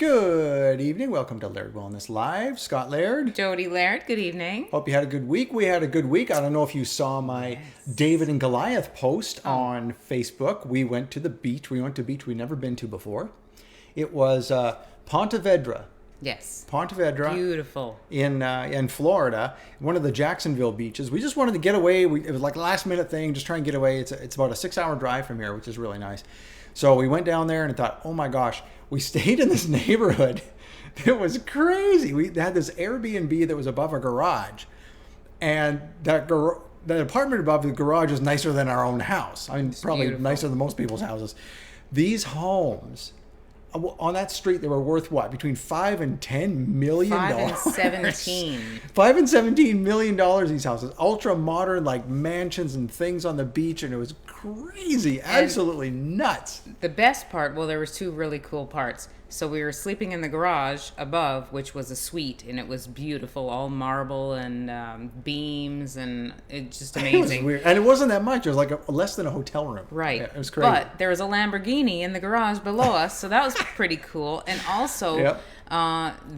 Good evening. Welcome to Laird Wellness Live. Scott Laird. Jody Laird, good evening. Hope you had a good week. We had a good week. I don't know if you saw my David and Goliath post on Facebook. We went to the beach. We went to a beach we'd never been to before. It was Ponte Vedra. Yes. Ponte Vedra. Beautiful. In Florida, one of the Jacksonville beaches. We just wanted to get away. It was like a last minute thing, just try and get away. It's about a 6-hour drive from here, which is really nice. So we went down there and thought, oh my gosh, we stayed in this neighborhood. It was crazy. We had this Airbnb that was above a garage, and the apartment above the garage was nicer than our own house. I mean, it's probably beautiful. Nicer than most people's houses. These homes on that street, they were worth what? Between $5 and $10 million. 5 and 17. $5 and $17 million. These houses, ultra modern, like mansions and things on the beach, and it was crazy, absolutely nuts. The best part, well, there was two really cool parts. So we were sleeping in the garage above, which was a suite, and it was beautiful, all marble and beams, and it's just amazing. It was weird. And it wasn't that much. It was like less than a hotel room. Right. Yeah, it was crazy. But there was a Lamborghini in the garage below us, so that was pretty cool. And also, Yep.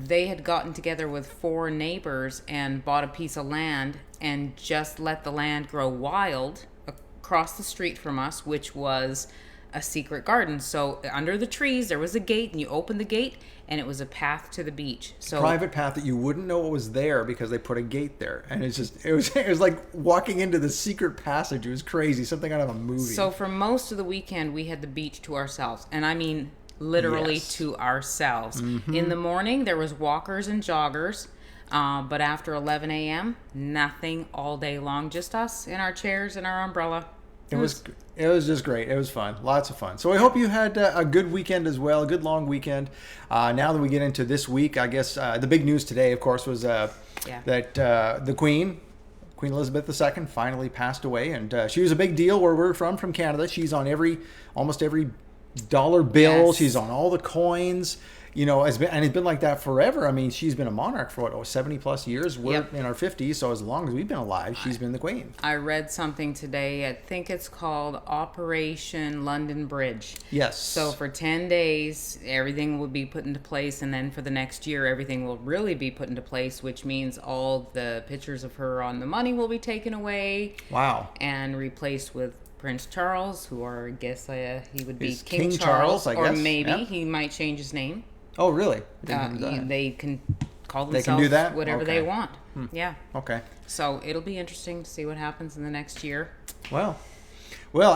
They had gotten together with 4 neighbors and bought a piece of land and just let the land grow wild across the street from us, which was a secret garden. So under the trees there was a gate, and you opened the gate and it was a path to the beach. So private path that you wouldn't know it was there because they put a gate there, and it was like walking into the secret passage. It was crazy, something out of a movie. So for most of the weekend we had the beach to ourselves, and I mean literally Yes. to ourselves. Mm-hmm. In the morning there was walkers and joggers, but after 11 a.m. nothing all day long, just us in our chairs and our umbrella. It was just great. It was fun. Lots of fun. So I hope you had a good weekend as well, a good long weekend. Now that we get into this week, I guess the big news today, of course, was that the Queen Elizabeth II, finally passed away. And she was a big deal where we're from Canada. She's on almost every dollar bill. Yes. She's on all the coins. You know, it's been like that forever. I mean, she's been a monarch for 70 plus years. We're in our 50s, so as long as we've been alive, she's been the queen. I read something today. I think it's called Operation London Bridge. Yes. So for 10 days, everything will be put into place, and then for the next year, everything will really be put into place, which means all the pictures of her on the money will be taken away. Wow. And replaced with Prince Charles, who I guess he would be He's King King Charles, Charles, I or guess. maybe Yep. he might change his name. Oh, really? They can call They themselves can do that? whatever Okay. they want. Yeah. Okay. So it'll be interesting to see what happens in the next year. Well,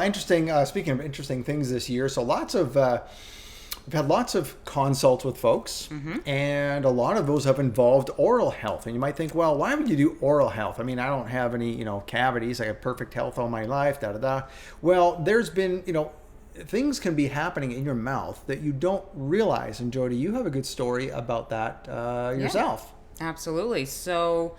interesting. Speaking of interesting things this year, so we've had lots of consults with folks, and a lot of those have involved oral health. And you might think, well, why would you do oral health? I mean, I don't have any, cavities. I have perfect health all my life. Well, there's been, things can be happening in your mouth that you don't realize. And Jody, you have a good story about that yourself. Absolutely. So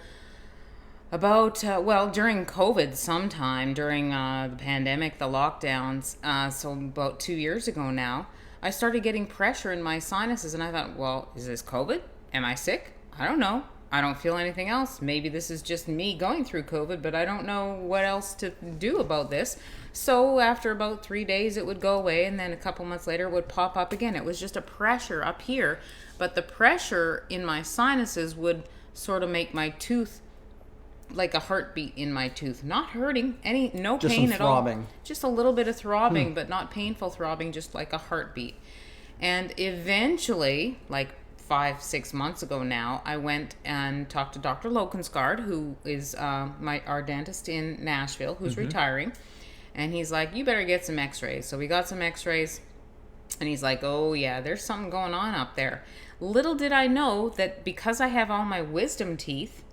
about, during COVID sometime, during the pandemic, the lockdowns, so about 2 years ago now, I started getting pressure in my sinuses, and I thought, well, is this COVID? Am I sick? I don't know. I don't feel anything else. Maybe this is just me going through COVID, but I don't know what else to do about this. So after about 3 days, it would go away, and then a couple months later, it would pop up again. It was just a pressure up here, but the pressure in my sinuses would sort of make my tooth like a heartbeat in my tooth. Not hurting, no Just pain some at throbbing. all. Just a little bit of throbbing, but not painful throbbing, just like a heartbeat. And eventually, like 5-6 months ago now, I went and talked to Dr. Lokensgaard, who is our dentist in Nashville, who's retiring. And he's like, you better get some x-rays. So we got some x-rays, and he's like, oh yeah, there's something going on up there. Little did I know that because I have all my wisdom teeth,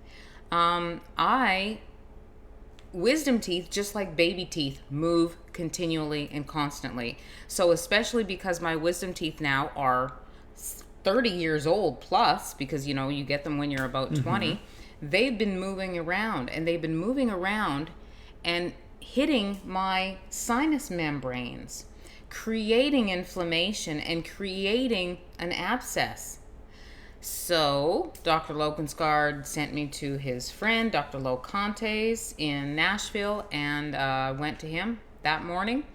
wisdom teeth, just like baby teeth, move continually and constantly. So especially because my wisdom teeth now are 30 years old plus, because you get them when you're about 20, they've been moving around, and hitting my sinus membranes, creating inflammation and creating an abscess. So Dr. Lokensgaard sent me to his friend, Dr. Lo Contes in Nashville, and went to him that morning.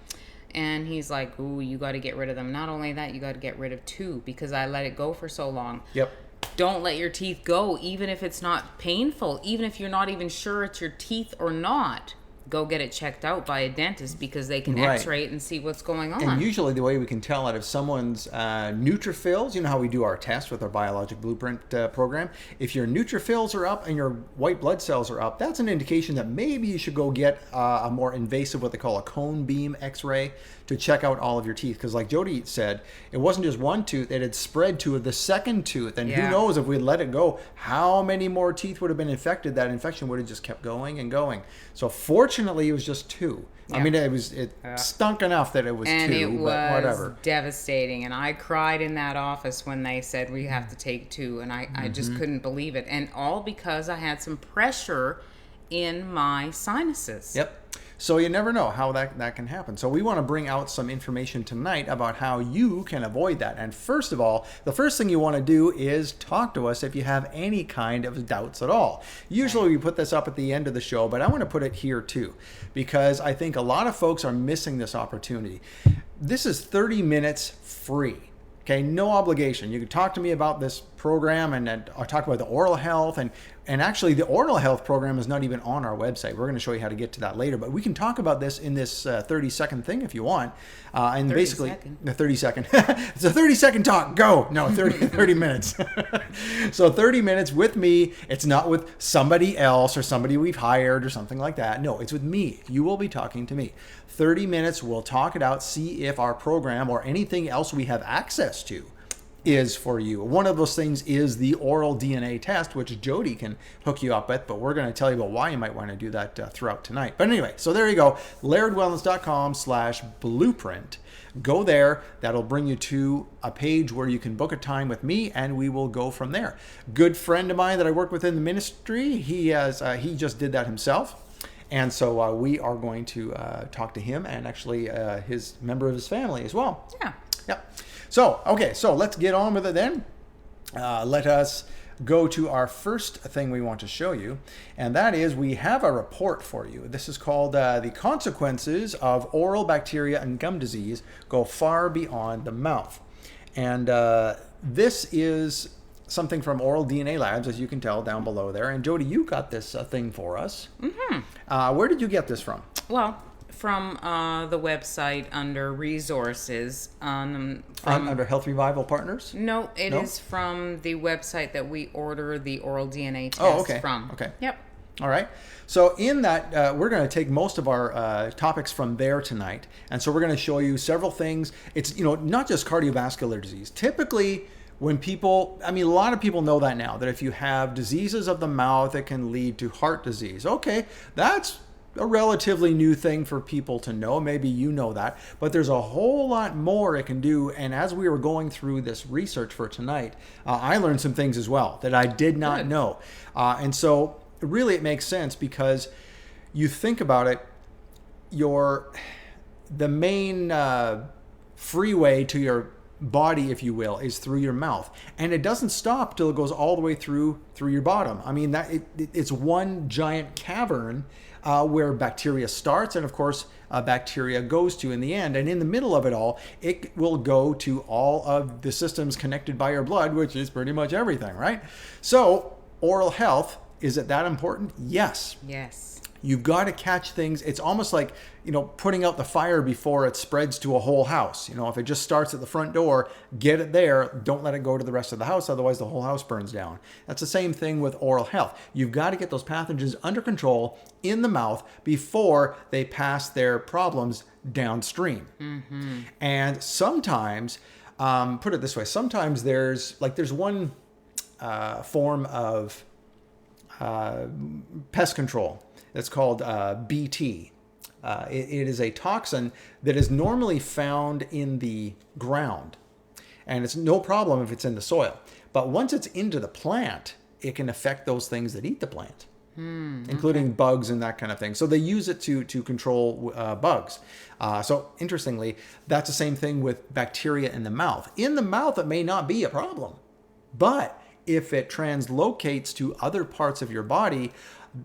And he's like, ooh, you got to get rid of them. Not only that, you got to get rid of 2 because I let it go for so long. Yep. Don't let your teeth go, even if it's not painful, even if you're not even sure it's your teeth or not. Go get it checked out by a dentist because they can Right. x-ray it and see what's going on. And usually the way we can tell out if someone's neutrophils, you know how we do our test with our biologic blueprint program, if your neutrophils are up and your white blood cells are up, that's an indication that maybe you should go get a more invasive, what they call a cone beam x-ray, to check out all of your teeth. Because like Jody said, it wasn't just one tooth, it had spread to the second tooth. And who Yeah. knows if we'd let it go, how many more teeth would have been infected. That infection would have just kept going and going. So fortunately, it was just 2. I Yeah. mean, it stunk enough that it was and 2, it but was whatever. devastating. And I cried in that office when they said we have to take 2. And I just couldn't believe it. And all because I had some pressure in my sinuses. Yep. So you never know how that can happen. So we want to bring out some information tonight about how you can avoid that. And first of all, the first thing you want to do is talk to us if you have any kind of doubts at all. Usually we put this up at the end of the show, but I want to put it here too, because I think a lot of folks are missing this opportunity. This is 30 minutes free. Okay, no obligation. You can talk to me about this program and I'll talk about the oral health. And actually, the oral health program is not even on our website. We're going to show you how to get to that later. But we can talk about this in this 30-second thing if you want. And 30 basically, second. the 30-second. It's a 30-second talk. Go. No, 30 minutes. So 30 minutes with me. It's not with somebody else or somebody we've hired or something like that. No, it's with me. You will be talking to me. 30 minutes. We'll talk it out, see if our program or anything else we have access to is for you. One of those things is the oral DNA test, which Jody can hook you up with, but we're going to tell you about why you might want to do that throughout tonight. But anyway, so there you go, lairdwellness.com/blueprint. Go there. That'll bring you to a page where you can book a time with me and we will go from there. Good friend of mine that I work with in the ministry, he just did that himself. And so we are going to talk to him and actually his member of his family as well. Yeah. Yep. So, okay, so let's get on with it then. Let us go to our first thing we want to show you, and that is we have a report for you. This is called The Consequences of Oral Bacteria and Gum Disease Go Far Beyond the Mouth. And this is something from Oral DNA Labs, as you can tell down below there. And Jody, you got this thing for us. Mm-hmm. Where did you get this from? Well, from the website under resources. Under Health Revival Partners? No, it No? is from the website that we order the oral DNA test from. Okay. Yep. All right. So in that, we're going to take most of our topics from there tonight. And so we're going to show you several things. It's, not just cardiovascular disease. Typically, when people, a lot of people know that now, that if you have diseases of the mouth, it can lead to heart disease. Okay, that's a relatively new thing for people to know. Maybe you know that, but there's a whole lot more it can do. And as we were going through this research for tonight, I learned some things as well that I did not Good. know. And so really it makes sense because you think about it, the main freeway to your body, if you will, is through your mouth, and it doesn't stop till it goes all the way through your bottom. It's one giant cavern where bacteria starts, and of course bacteria goes to in the end. And in the middle of it all, it will go to all of the systems connected by your blood, which is pretty much everything, right? So oral health, is it that important? Yes. Yes. You've got to catch things. It's almost like, putting out the fire before it spreads to a whole house. If it just starts at the front door, get it there. Don't let it go to the rest of the house. Otherwise, the whole house burns down. That's the same thing with oral health. You've got to get those pathogens under control in the mouth before they pass their problems downstream. Mm-hmm. And sometimes, put it this way, sometimes there's one form of pest control. It's called BT. It is a toxin that is normally found in the ground. And it's no problem if it's in the soil. But once it's into the plant, it can affect those things that eat the plant, including bugs and that kind of thing. So they use it to control bugs. So interestingly, that's the same thing with bacteria in the mouth. In the mouth, it may not be a problem. But if it translocates to other parts of your body,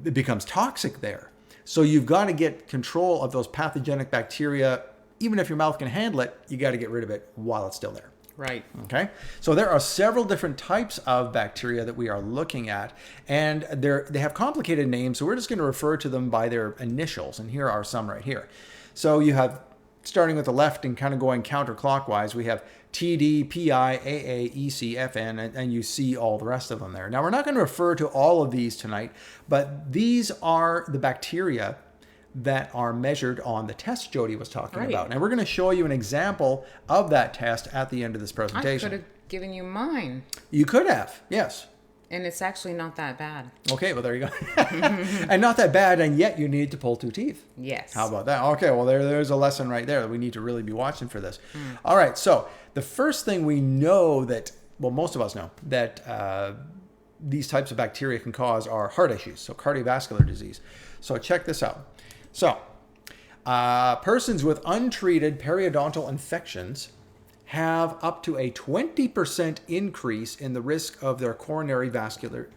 it becomes toxic there. So you've got to get control of those pathogenic bacteria even if your mouth can handle it, you got to get rid of it while it's still there. Right. Okay, so there are several different types of bacteria that we are looking at, and they have complicated names, so we're just going to refer to them by their initials, and here are some right here. So you have, starting with the left and kind of going counterclockwise, we have TD, PI, AA, EC, FN, and you see all the rest of them there. Now, we're not going to refer to all of these tonight, but these are the bacteria that are measured on the test Jody was talking about. And we're going to show you an example of that test at the end of this presentation. I could have given you mine. You could have, yes. And it's actually not that bad. Okay, well, there you go. And not that bad, and yet you need to pull 2 teeth. Yes. How about that? Okay, well, there's a lesson right there that we need to really be watching for this. All right, so the first thing we know that, well, most of us know, that these types of bacteria can cause are heart issues, so cardiovascular disease. So check this out. So, persons with untreated periodontal infections have up to a 20% increase in the risk of their coronary vascular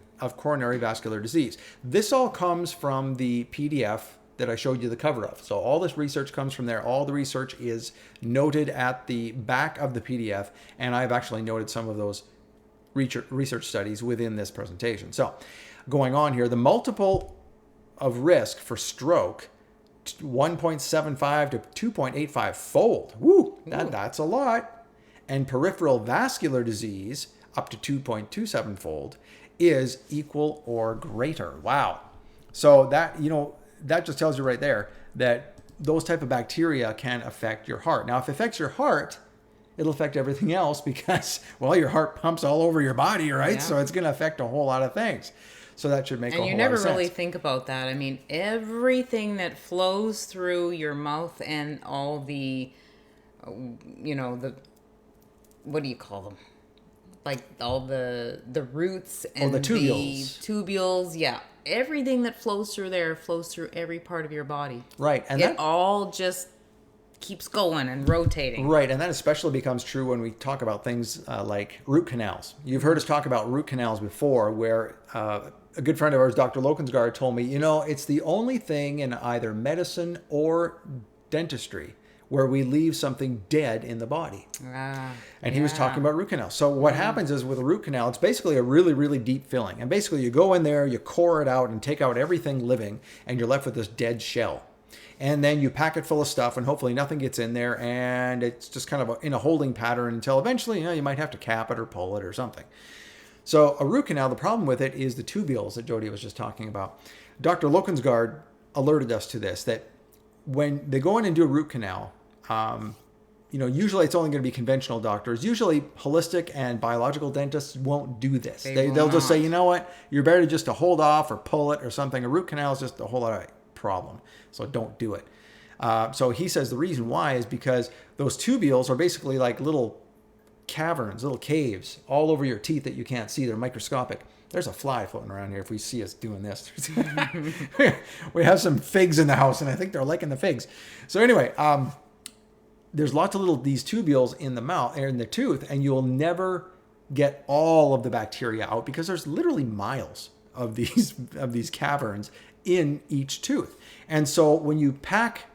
disease. This all comes from the PDF that I showed you the cover of. So all this research comes from there. All the research is noted at the back of the PDF, and I've actually noted some of those research studies within this presentation. So, going on here, the multiple of risk for stroke, 1.75 to 2.85 fold. Woo, that's a lot. And peripheral vascular disease, up to 2.27 fold, is equal or greater. Wow. So that, that just tells you right there that those type of bacteria can affect your heart. Now, if it affects your heart, it'll affect everything else because, well, your heart pumps all over your body, right? Yeah. So it's going to affect a whole lot of things. So that should make a whole lot of sense. And you never really think about that. I mean, everything that flows through your mouth and all the, what do you call them? Like all the roots and the tubules. The tubules, yeah. Everything that flows through there flows through every part of your body. Right. And it all just keeps going and rotating. Right, and that especially becomes true when we talk about things like root canals. You've heard us talk about root canals before, where a good friend of ours, Dr. Lokensgaard, told me, it's the only thing in either medicine or dentistry where we leave something dead in the body. And he was talking about root canals. So what happens is with a root canal, it's basically a really, really deep filling. And basically you go in there, you core it out and take out everything living, and you're left with this dead shell. And then you pack it full of stuff, and hopefully nothing gets in there, and it's just kind of in a holding pattern until eventually, you might have to cap it or pull it or something. So a root canal, the problem with it is the tubules that Jody was just talking about. Dr. Lokensgaard alerted us to this, that when they go in and do a root canal, usually it's only going to be conventional doctors. Usually holistic and biological dentists won't do this. They'll just say, you know what, you're better just to hold off or pull it or something. A root canal is just a whole lot of problem, so don't do it. So he says the reason why is because those tubules are basically like little caverns, little caves all over your teeth that you can't see. They're microscopic. There's a fly floating around here if we see us doing this. We have some figs in the house, and I think they're liking the figs. So anyway, there's lots of these tubules in the mouth or in the tooth, and you'll never get all of the bacteria out because there's literally miles of these caverns in each tooth. And so when you pack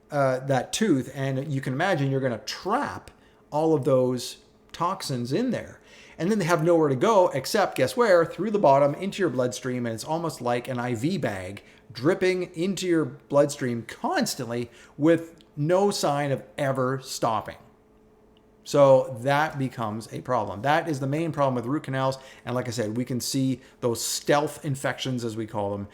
that tooth, and you can imagine you're going to trap all of those toxins in there, and then they have nowhere to go except, guess where? Through the bottom into your bloodstream. And it's almost like an IV bag dripping into your bloodstream constantly with no sign of ever stopping. So that becomes a problem. That is the main problem with root canals. And like I said, we can see those stealth infections, as we call them,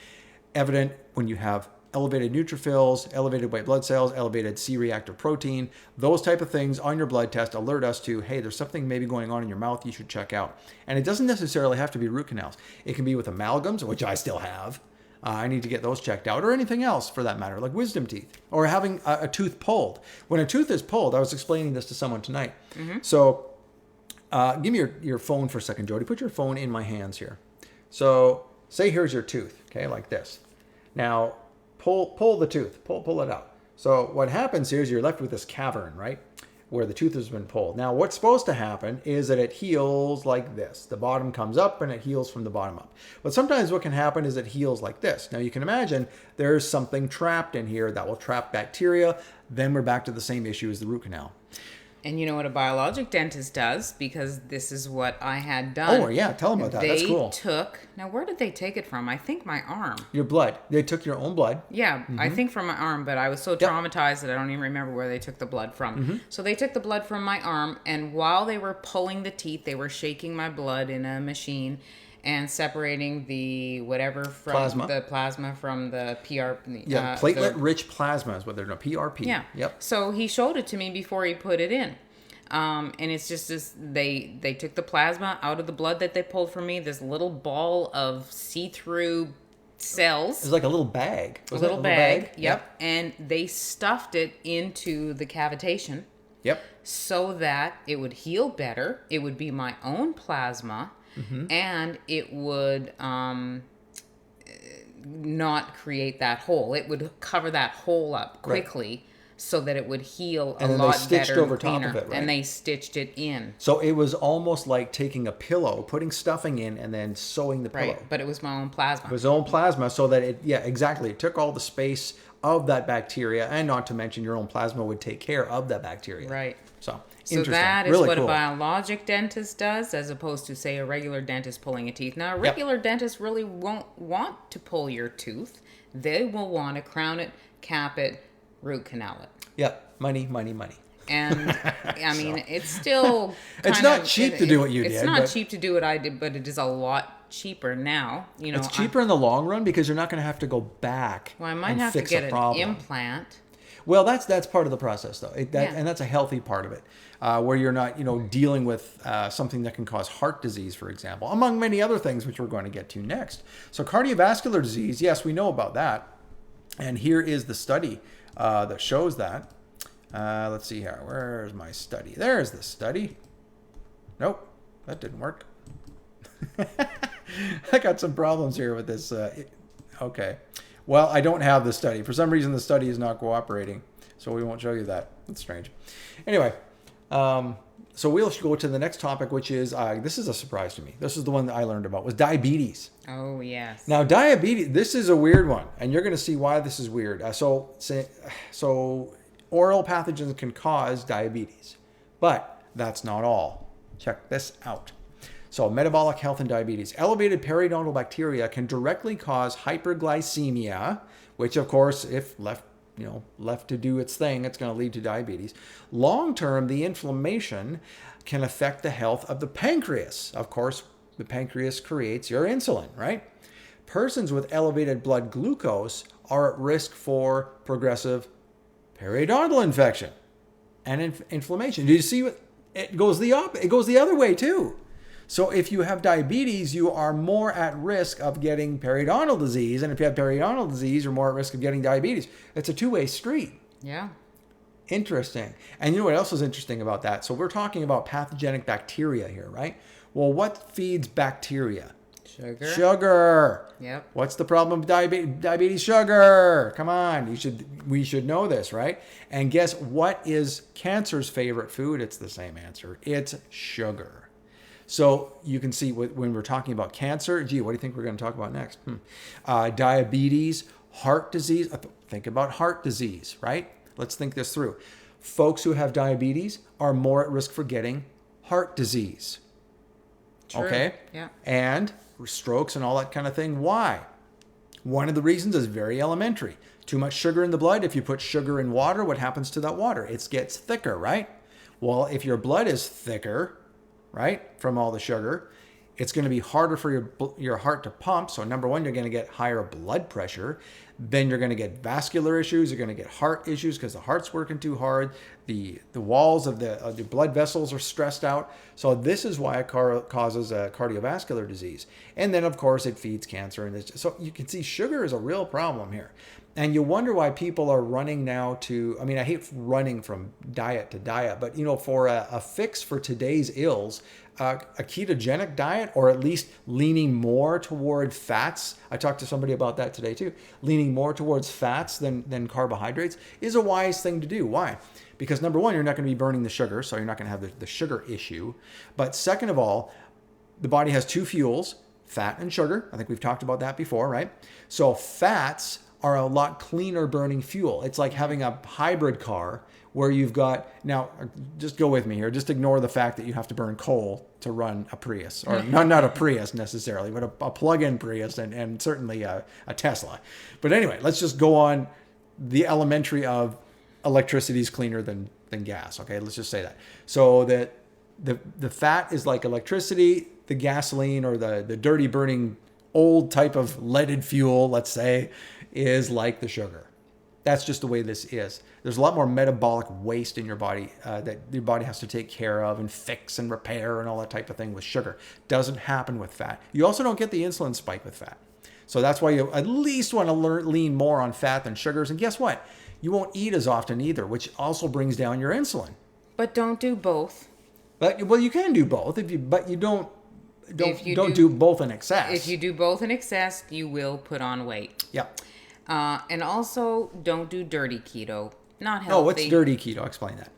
evident when you have elevated neutrophils, elevated white blood cells, elevated C-reactive protein. Those type of things on your blood test alert us to, hey, there's something maybe going on in your mouth you should check out. And it doesn't necessarily have to be root canals. It can be with amalgams, which I still have. I need to get those checked out, or anything else for that matter, like wisdom teeth, or having a tooth pulled. When a tooth is pulled, I was explaining this to someone tonight. So give me your phone for a second, Jody. Put your phone in my hands here. So say here's your tooth, okay, like this. Now, pull the tooth, pull it out. So what happens here is you're left with this cavern, right, where the tooth has been pulled. Now, what's supposed to happen is that it heals like this. The bottom comes up and it heals from the bottom up. But sometimes what can happen is it heals like this. Now, you can imagine there's something trapped in here that will trap bacteria. then we're back to the same issue as the root canal. And you know what a biologic dentist does? Because this is what I had done. Oh, yeah. Tell them about that. That's cool. Now where did they take it from? I think my arm. Your blood. They took your own blood. Yeah, I think from my arm, but I was so traumatized that I don't even remember where they took the blood from. So they took the blood from my arm, and while they were pulling the teeth, they were shaking my blood in a machine and separating the whatever from the plasma from the PRP. Yeah, platelet-rich plasma is what they're doing. PRP. Yeah. Yep. So he showed it to me before he put it in. And it's just this, they took the plasma out of the blood that they pulled from me, this little ball of see-through cells. It's like a little bag. A little bag. Yep. And they stuffed it into the cavitation. Yep. So that it would heal better. It would be my own plasma. And it would not create that hole. It would cover that hole up quickly so that it would heal a lot better and cleaner. And they stitched it in. So it was almost like taking a pillow, putting stuffing in, and then sewing the pillow. But it was my own plasma. It was own plasma, so that it took all the space of that bacteria, and not to mention your own plasma would take care of that bacteria. Right. So that is really what cool. a biologic dentist does, as opposed to, say, a regular dentist pulling a teeth. Now, a regular dentist really won't want to pull your tooth. They will want to crown it, cap it, root canal it. Yep. Money, money, money. And I mean, it's still it's not cheap to do what you did. It's not cheap to do what I did, but it is a lot cheaper now. You know, it's cheaper in the long run because you're not going to have to go back. Well, I might have to get an implant. Well, that's part of the process, though, and that's a healthy part of it, where you're not, dealing with something that can cause heart disease, for example, among many other things, which we're going to get to next. So, cardiovascular disease, yes, we know about that, and here is the study that shows that. Let's see here. Where's my study? There's the study. Nope, that didn't work. I got some problems here with this. Okay. Well, I don't have the study. For some reason, the study is not cooperating, so we won't show you that. That's strange. Anyway, so we'll go to the next topic, which is, this is a surprise to me. This is the one that I learned about, was diabetes. Oh, yes. Now, diabetes, this is a weird one, and you're going to see why this is weird. So oral pathogens can cause diabetes, but that's not all. Check this out. So metabolic health and diabetes. Elevated periodontal bacteria can directly cause hyperglycemia, which of course, if left to do its thing, it's going to lead to diabetes. Long term, the inflammation can affect the health of the pancreas. Of course, the pancreas creates your insulin, right? Persons with elevated blood glucose are at risk for progressive periodontal infection and inflammation. Do you see what it goes it goes the other way too. So if you have diabetes, you are more at risk of getting periodontal disease. And if you have periodontal disease, you're more at risk of getting diabetes. It's a two-way street. Yeah. Interesting. And you know what else is interesting about that? So we're talking about pathogenic bacteria here, right? Well, what feeds bacteria? Sugar. Yep. What's the problem with diabetes? Sugar. Come on. We should know this, right? And guess what is cancer's favorite food? It's the same answer. It's sugar. So you can see when we're talking about cancer, what do you think we're going to talk about next? Diabetes, heart disease. Think about heart disease, right? Let's think this through. Folks who have diabetes are more at risk for getting heart disease. True. Okay? Yeah. And strokes and all that kind of thing. Why? One of the reasons is very elementary. Too much sugar in the blood. If you put sugar in water, what happens to that water? It gets thicker, right? Well, if your blood is thicker, right, from all the sugar, it's going to be harder for your heart to pump. So number one, you're going to get higher blood pressure. Then you're going to get vascular issues. You're going to get heart issues because the heart's working too hard. The walls of the blood vessels are stressed out. So this is why it causes cardiovascular disease. And then, of course, it feeds cancer. And so you can see sugar is a real problem here. And you wonder why people are running now I hate running from diet to diet, but, for a fix for today's ills, a ketogenic diet, or at least leaning more toward fats. I talked to somebody about that today too. Leaning more towards fats than carbohydrates is a wise thing to do. Why? Because number one, you're not going to be burning the sugar, so you're not going to have the sugar issue. But second of all, the body has two fuels, fat and sugar. I think we've talked about that before, right? So fats are a lot cleaner burning fuel. It's like having a hybrid car where you've got, now just go with me here, just ignore the fact that you have to burn coal to run a Prius, or not a Prius necessarily, but a plug-in Prius, and certainly a Tesla. But anyway, let's just go on the elementary of electricity is cleaner than gas. Okay, let's just say that. So that the fat is like electricity, the gasoline or the dirty burning old type of leaded fuel, let's say, is like the sugar. That's just the way this is. There's a lot more metabolic waste in your body that your body has to take care of and fix and repair and all that type of thing with sugar. Doesn't happen with fat. You also don't get the insulin spike with fat. So that's why you at least want to lean more on fat than sugars. And guess what? You won't eat as often either, which also brings down your insulin. But don't do both. But well, you can do both but you don't do both in excess. If you do both in excess, you will put on weight. Yeah. And also, don't do dirty keto. Not healthy. Oh, what's dirty keto? Explain that.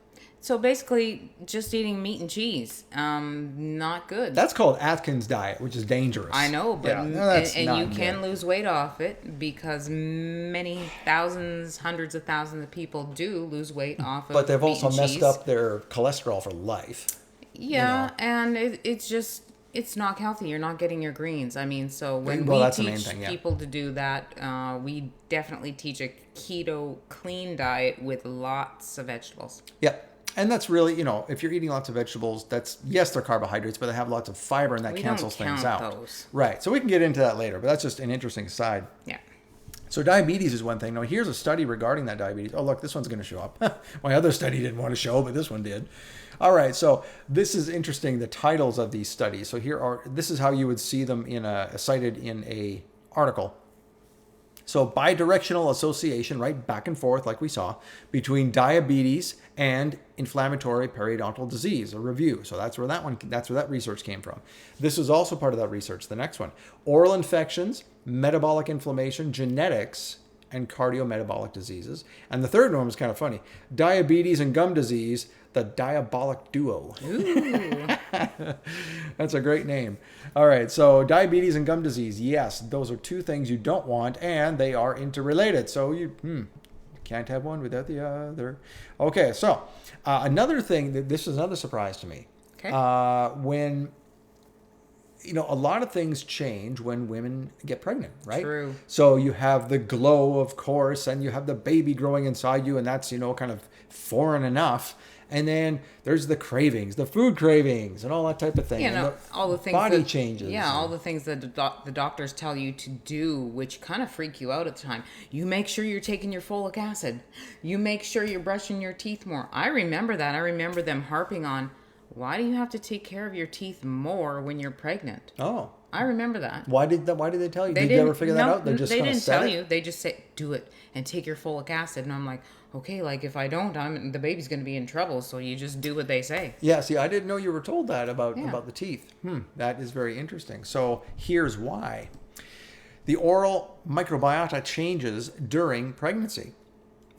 So basically, just eating meat and cheese. Not good. That's called Atkins diet, which is dangerous. I know, but and you can lose weight off it because many thousands, hundreds of thousands of people do lose weight off of. But they've meat also and messed cheese. up their cholesterol for life. Yeah, and it's not healthy. You're not getting your greens. I mean, so when that's the we main teach thing, yeah. people to do that, we definitely teach a keto clean diet with lots of vegetables. Yep. And that's really, if you're eating lots of vegetables, yes, they're carbohydrates, but they have lots of fiber and that cancels things out. Those. Right. So we can get into that later, but that's just an interesting side. Yeah. So diabetes is one thing. Now, here's a study regarding that diabetes. Oh, look, this one's going to show up. My other study didn't want to show, but this one did. All right. So this is interesting, the titles of these studies. So this is how you would see them cited in a article. So bidirectional association, right, back and forth, like we saw, between diabetes and inflammatory periodontal disease, a review. So that's where that research came from. This is also part of that research. The next one, oral infections, metabolic inflammation, genetics, and cardiometabolic diseases. And the third one was kind of funny, diabetes and gum disease, the diabolic duo. Ooh. That's a great name. All right, so diabetes and gum disease, yes, those are two things you don't want, and they are interrelated. So you can't have one without the other. Okay, so another thing, this is another surprise to me. Okay. When, a lot of things change when women get pregnant, right? True. So you have the glow, of course, and you have the baby growing inside you, and that's, kind of foreign enough. And then there's the cravings, the food cravings, and all that type of thing. All the things body changes. Yeah, all the things that the doctors tell you to do, which kind of freak you out at the time. You make sure you're taking your folic acid. You make sure you're brushing your teeth more. I remember that. I remember them harping on, why do you have to take care of your teeth more when you're pregnant? Oh. I remember that. Why did they tell you? Did you ever figure that out? They didn't tell you. They just say, do it and take your folic acid. And I'm like, okay, like if I don't, the baby's going to be in trouble. So you just do what they say. Yeah, see, I didn't know you were told that about the teeth. That is very interesting. So here's why. The oral microbiota changes during pregnancy,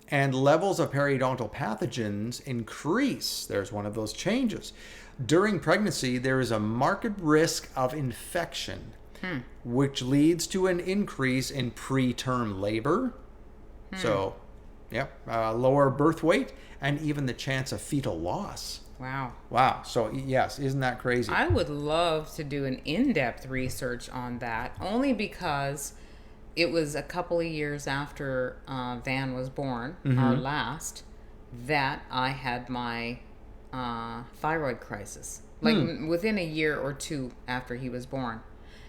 and levels of periodontal pathogens increase. There's one of those changes. During pregnancy, there is a marked risk of infection, which leads to an increase in preterm labor. So, lower birth weight, and even the chance of fetal loss. Wow. So, yes, isn't that crazy? I would love to do an in-depth research on that, only because it was a couple of years after Van was born, our last, that I had my thyroid crisis, within a year or two after he was born.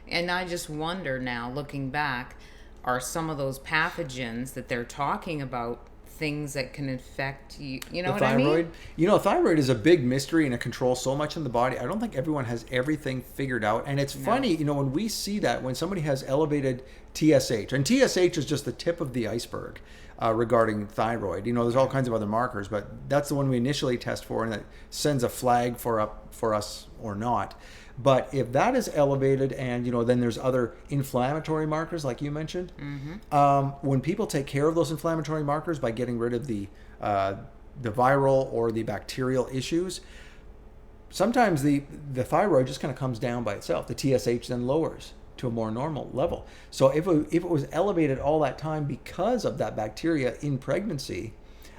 And I just wonder now, looking back, are some of those pathogens that they're talking about things that can affect you? You know what thyroid? I mean? Thyroid is a big mystery and it controls so much in the body. I don't think everyone has everything figured out. And it's funny, when we see that, when somebody has elevated TSH, and TSH is just the tip of the iceberg regarding thyroid. There's all kinds of other markers, but that's the one we initially test for, and that sends a flag for us or not. But if that is elevated, and then there's other inflammatory markers like you mentioned. When people take care of those inflammatory markers by getting rid of the viral or the bacterial issues, sometimes the thyroid just kind of comes down by itself. The TSH then lowers. to a more normal level. So if it was elevated all that time because of that bacteria in pregnancy,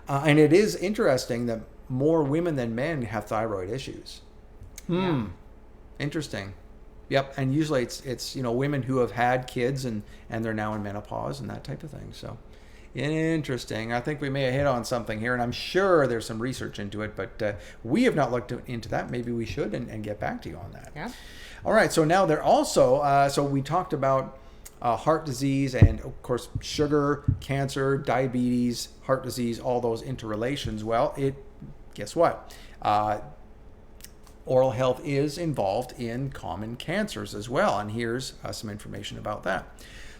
and it is interesting that more women than men have thyroid issues. Yeah. Interesting. Yep, and usually it's women who have had kids and they're now in menopause and that type of thing. So interesting. I think we may have hit on something here, and I'm sure there's some research into it, but we have not looked into that. Maybe we should and get back to you on that. Yeah. All right, so now they're also, so we talked about heart disease and, of course, sugar, cancer, diabetes, heart disease, all those interrelations. Well, guess what? Oral health is involved in common cancers as well, and here's some information about that.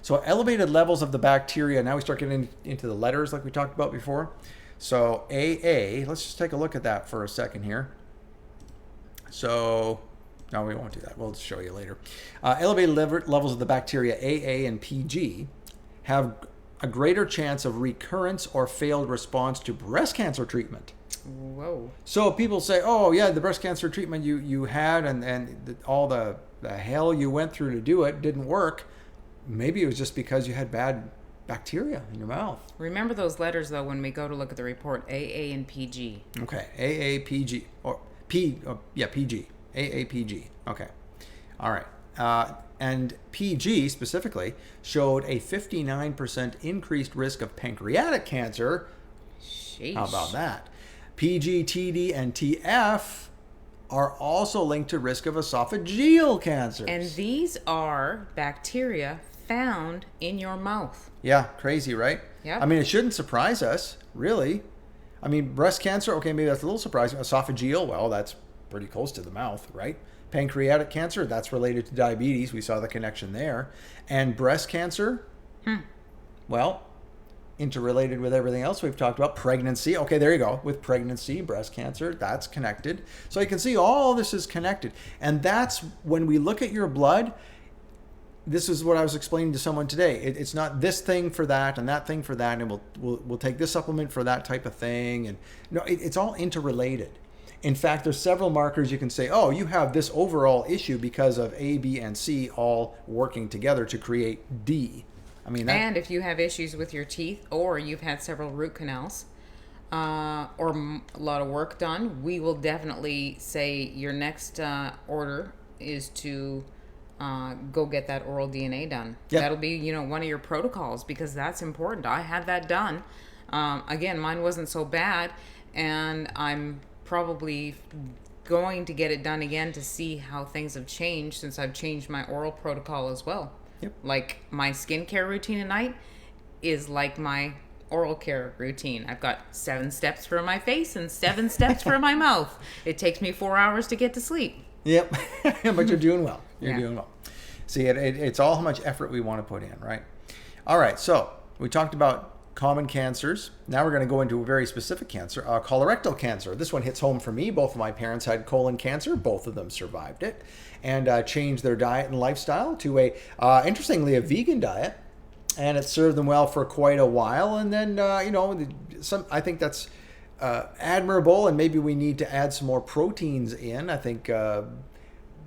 So elevated levels of the bacteria, now we start getting into the letters like we talked about before. So AA, let's just take a look at that for a second here. So, no, we won't do that. We'll just show you later. Elevated levels of the bacteria AA and PG have a greater chance of recurrence or failed response to breast cancer treatment. Whoa. So people say, oh, yeah, the breast cancer treatment you had and all the hell you went through to do it didn't work. Maybe it was just because you had bad bacteria in your mouth. Remember those letters, though, when we go to look at the report, AA and PG. Okay, AAPG, or PG, AAPG. Okay, all right. And PG specifically showed a 59% increased risk of pancreatic cancer. Sheesh. How about that? PG, TD, and TF are also linked to risk of esophageal cancers. And these are bacteria found in your mouth. Yeah, crazy, right? Yep. I mean, it shouldn't surprise us, really. I mean, breast cancer, okay, maybe that's a little surprising. Esophageal, well, that's pretty close to the mouth, right? Pancreatic cancer, that's related to diabetes. We saw the connection there. And breast cancer, well, interrelated with everything else we've talked about. Pregnancy, okay, there you go. With pregnancy, breast cancer, that's connected. So you can see all this is connected. And that's when we look at your blood. This is what I was explaining to someone today. It's not this thing for that and that thing for that, and we'll take this supplement for that type of thing. And no, it's all interrelated. In fact, there's several markers you can say, oh, you have this overall issue because of A, B, and C all working together to create D. I mean, and if you have issues with your teeth, or you've had several root canals, or a lot of work done, we will definitely say your next order is to go get that oral DNA done. Yep. That'll be, one of your protocols, because that's important. I had that done. Again, mine wasn't so bad, and I'm probably going to get it done again to see how things have changed since I've changed my oral protocol as well. Yep. Like my skincare routine at night is like my oral care routine. I've got 7 steps for my face and 7 steps for my mouth. It takes me 4 hours to get to sleep. Yep, but you're doing well. You're Yeah. doing well. See, it's all how much effort we want to put in, right? All right, so we talked about common cancers. Now we're going to go into a very specific cancer, colorectal cancer. This one hits home for me. Both of my parents had colon cancer. Both of them survived it and changed their diet and lifestyle to interestingly, a vegan diet. And it served them well for quite a while. And then, I think that's admirable, and maybe we need to add some more proteins in. I think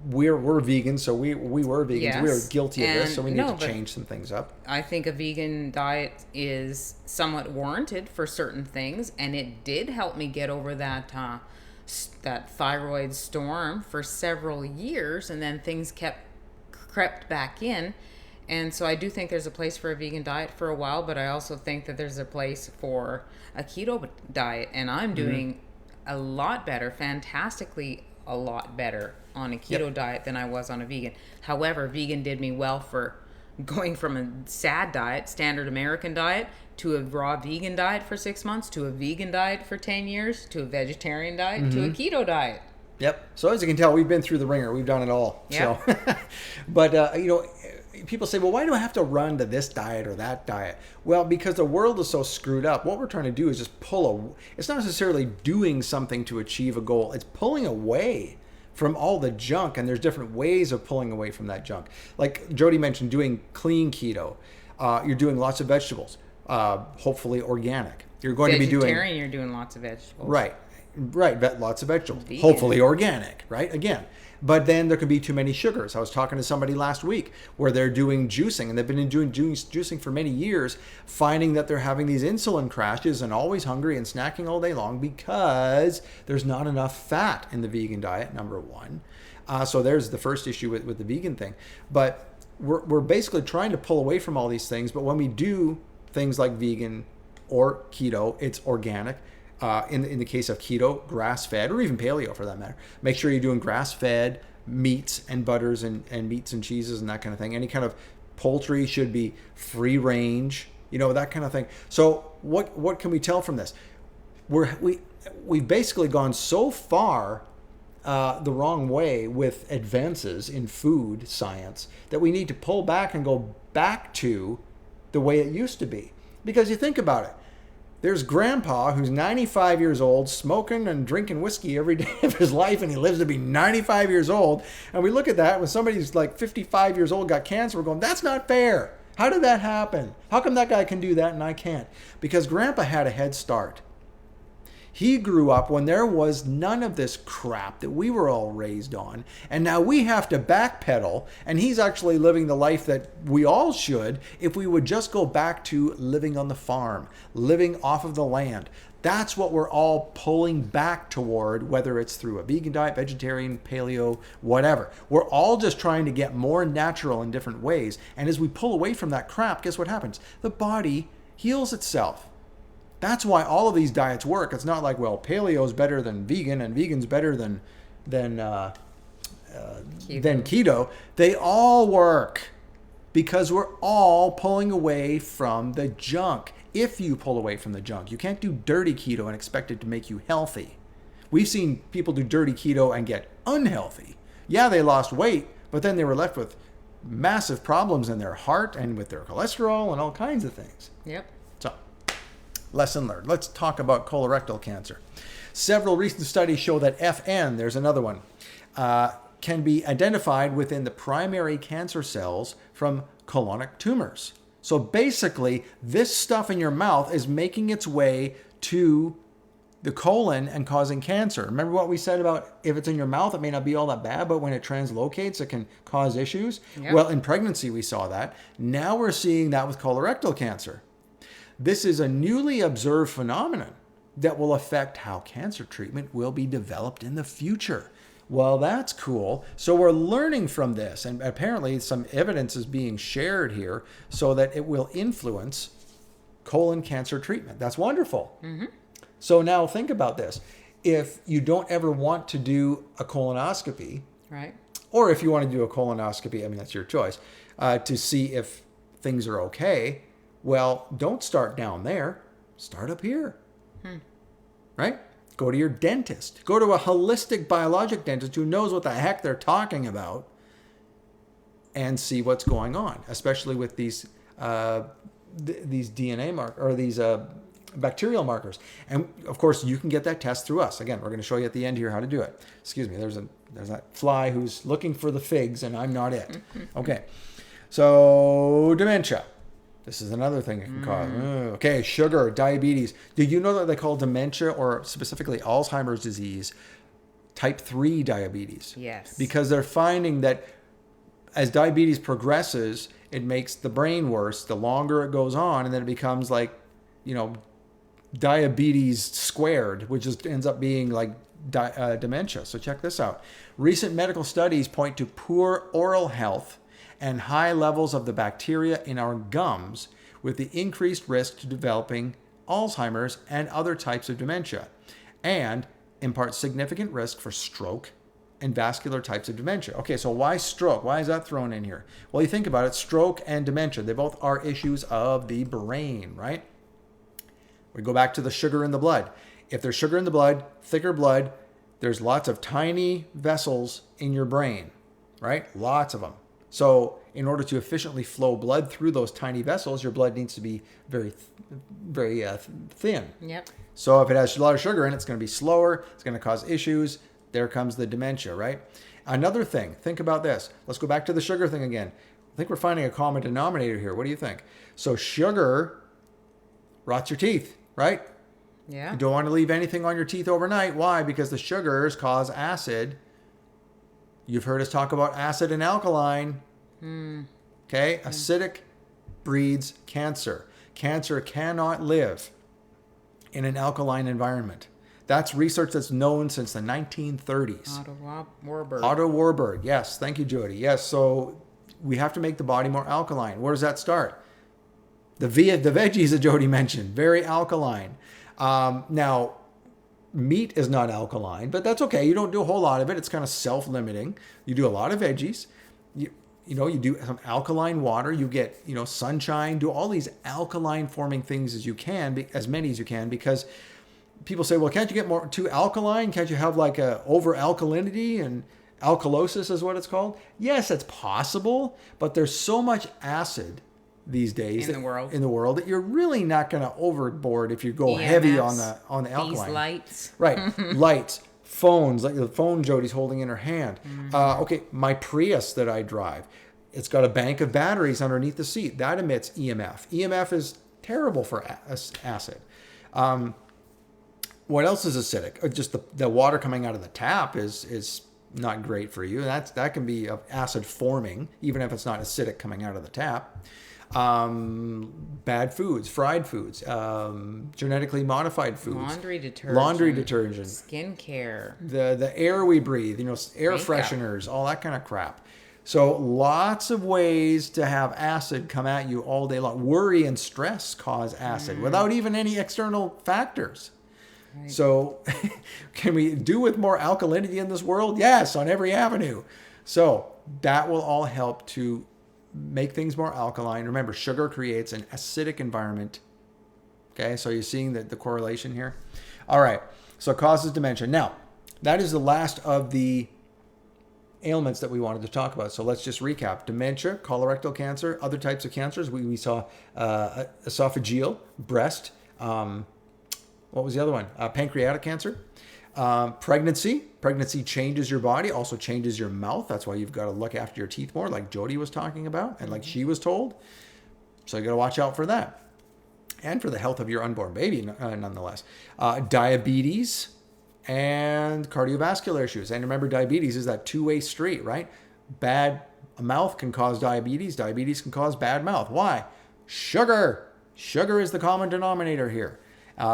we're vegan, so we were vegans. Yes. We were guilty of this, so we need No, to but change some things up. I think a vegan diet is somewhat warranted for certain things, and it did help me get over that thyroid storm for several years, and then things crept back in. And so I do think there's a place for a vegan diet for a while, but I also think that there's a place for a keto diet, and I'm doing a lot better, fantastically a lot better on a keto diet than I was on a vegan. However, vegan did me well for going from a SAD diet, standard American diet, to a raw vegan diet for 6 months, to a vegan diet for 10 years, to a vegetarian diet, to a keto diet. Yep. So as you can tell, we've been through the ringer. We've done it all. Yep. So, but people say, well, why do I have to run to this diet or that diet? Well, because the world is so screwed up. What we're trying to do is just it's not necessarily doing something to achieve a goal. It's pulling away from all the junk, and there's different ways of pulling away from that junk. Like Jody mentioned, doing clean keto. You're doing lots of vegetables, hopefully organic. You're going to be doing Vegetarian, you're doing lots of vegetables. right. Right, lots of vegetables. Vegan. Hopefully organic, right? Again. But then there could be too many sugars. I was talking to somebody last week where they're doing juicing, and they've been doing juicing for many years, finding that they're having these insulin crashes and always hungry and snacking all day long because there's not enough fat in the vegan diet, number one. So there's the first issue with the vegan thing. But we're basically trying to pull away from all these things. But when we do things like vegan or keto, it's organic. In the case of keto, grass-fed, or even paleo for that matter. Make sure you're doing grass-fed meats and butters and meats and cheeses and that kind of thing. Any kind of poultry should be free range, that kind of thing. So what can we tell from this? We've basically gone so far the wrong way with advances in food science that we need to pull back and go back to the way it used to be. Because you think about it. There's grandpa who's 95 years old, smoking and drinking whiskey every day of his life, and he lives to be 95 years old. And we look at that when somebody's like 55 years old, got cancer, we're going, that's not fair. How did that happen? How come that guy can do that and I can't? Because grandpa had a head start. He grew up when there was none of this crap that we were all raised on. And now we have to backpedal. And he's actually living the life that we all should if we would just go back to living on the farm, living off of the land. That's what we're all pulling back toward, whether it's through a vegan diet, vegetarian, paleo, whatever. We're all just trying to get more natural in different ways. And as we pull away from that crap, guess what happens? The body heals itself. That's why all of these diets work. It's not like, well, paleo is better than vegan and vegan's better than keto. They all work because we're all pulling away from the junk. If you pull away from the junk, you can't do dirty keto and expect it to make you healthy. We've seen people do dirty keto and get unhealthy. Yeah, they lost weight, but then they were left with massive problems in their heart and with their cholesterol and all kinds of things. Yep. So, lesson learned. Let's talk about colorectal cancer. Several recent studies show that FN, there's another one, can be identified within the primary cancer cells from colonic tumors. So basically, this stuff in your mouth is making its way to the colon and causing cancer. Remember what we said about if it's in your mouth, it may not be all that bad, but when it translocates, it can cause issues. Yep. Well, in pregnancy, we saw that. Now we're seeing that with colorectal cancer. This is a newly observed phenomenon that will affect how cancer treatment will be developed in the future. Well, that's cool. So we're learning from this, and apparently some evidence is being shared here so that it will influence colon cancer treatment. That's wonderful. Mm-hmm. So now think about this. If you don't ever want to do a colonoscopy, right, or if you want to do a colonoscopy, I mean, that's your choice, to see if things are okay, well, don't start down there. Start up here. Right? Go to your dentist. Go to a holistic biologic dentist who knows what the heck they're talking about and see what's going on, especially with these DNA markers or these bacterial markers. And of course, you can get that test through us. Again, we're going to show you at the end here how to do it. Excuse me. There's that fly who's looking for the figs, and I'm not it. Okay. So dementia. This is another thing it can cause. Okay, sugar, diabetes. Did you know that they call dementia, or specifically Alzheimer's disease, type 3 diabetes? Yes. Because they're finding that as diabetes progresses, it makes the brain worse the longer it goes on, and then it becomes like, diabetes squared, which just ends up being like dementia. So check this out. Recent medical studies point to poor oral health and high levels of the bacteria in our gums with the increased risk to developing Alzheimer's and other types of dementia, and impart significant risk for stroke and vascular types of dementia. Okay, so why stroke? Why is that thrown in here? Well, you think about it, stroke and dementia, they both are issues of the brain, right? We go back to the sugar in the blood. If there's sugar in the blood, thicker blood, there's lots of tiny vessels in your brain, right? Lots of them. So in order to efficiently flow blood through those tiny vessels, your blood needs to be very thin. Yep. So if it has a lot of sugar in it, it's going to be slower. It's going to cause issues. There comes the dementia, right? Another thing, think about this. Let's go back to the sugar thing again. I think we're finding a common denominator here. What do you think? So sugar rots your teeth, right? Yeah. You don't want to leave anything on your teeth overnight. Why? Because the sugars cause acid. You've heard us talk about acid and alkaline. Okay? Acidic breeds cancer. Cancer cannot live in an alkaline environment. That's research that's known since the 1930s. Otto Warburg. Otto Warburg. Yes. Thank you, Jody. Yes. So we have to make the body more alkaline. Where does that start? The veggies that Jody mentioned, very alkaline. Now, meat is not alkaline, but that's okay. You don't do a whole lot of it. It's kind of self-limiting. You do a lot of veggies. You do some alkaline water. You get, sunshine. Do all these alkaline forming things as you can, as many as you can, because people say, well, can't you get more too alkaline? Can't you have like a over alkalinity, and alkalosis is what it's called? Yes, it's possible, but there's so much acid these days in the world that you're really not going to overboard if you go heavy on the alkaline. These lights. Right. Lights, phones, like the phone Jody's holding in her hand. Okay, my Prius that I drive, it's got a bank of batteries underneath the seat. That emits EMF. EMF is terrible for acid. What else is acidic? Just the water coming out of the tap is not great for you. That can be acid forming, even if it's not acidic coming out of the tap. Bad foods, fried foods, genetically modified foods, laundry detergent, skincare, the air we breathe, air makeup, fresheners, all that kind of crap. So lots of ways to have acid come at you all day long. Worry and stress cause acid without even any external factors. Right. So can we do with more alkalinity in this world? Yes, on every avenue. So that will all help to make things more alkaline. Remember, sugar creates an acidic environment. Okay, so you're seeing the correlation here. All right, so it causes dementia. Now, that is the last of the ailments that we wanted to talk about. So let's just recap. Dementia, colorectal cancer, other types of cancers. We saw esophageal, breast, what was the other one? Pancreatic cancer. Pregnancy changes your body, also changes your mouth. That's why you've got to look after your teeth more, like Jody was talking about, and like she was told. So you got to watch out for that, and for the health of your unborn baby, nonetheless. Diabetes and cardiovascular issues. And remember, diabetes is that two-way street, right? Bad mouth can cause diabetes. Diabetes can cause bad mouth. Why? Sugar. Sugar is the common denominator here.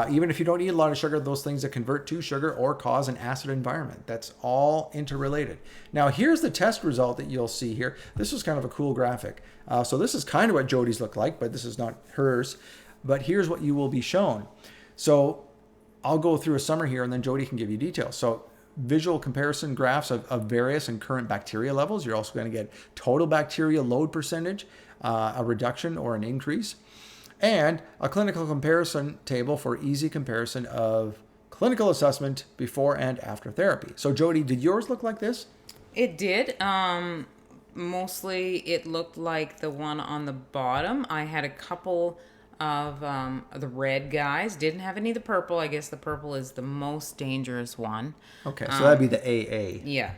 Even if you don't eat a lot of sugar, those things that convert to sugar or cause an acid environment. That's all interrelated. Now, here's the test result that you'll see here. This is kind of a cool graphic. So this is kind of what Jody's look like, but this is not hers. But here's what you will be shown. So I'll go through a summary here, and then Jody can give you details. So visual comparison graphs of various and current bacteria levels. You're also going to get total bacteria load percentage, a reduction or an increase, and a clinical comparison table for easy comparison of clinical assessment before and after therapy. So Jody, did yours look like this? It did. Mostly it looked like the one on the bottom. I had a couple of the red guys. Didn't have any of the purple. I guess the purple is the most dangerous one. Okay, so that'd be the AA. Yeah.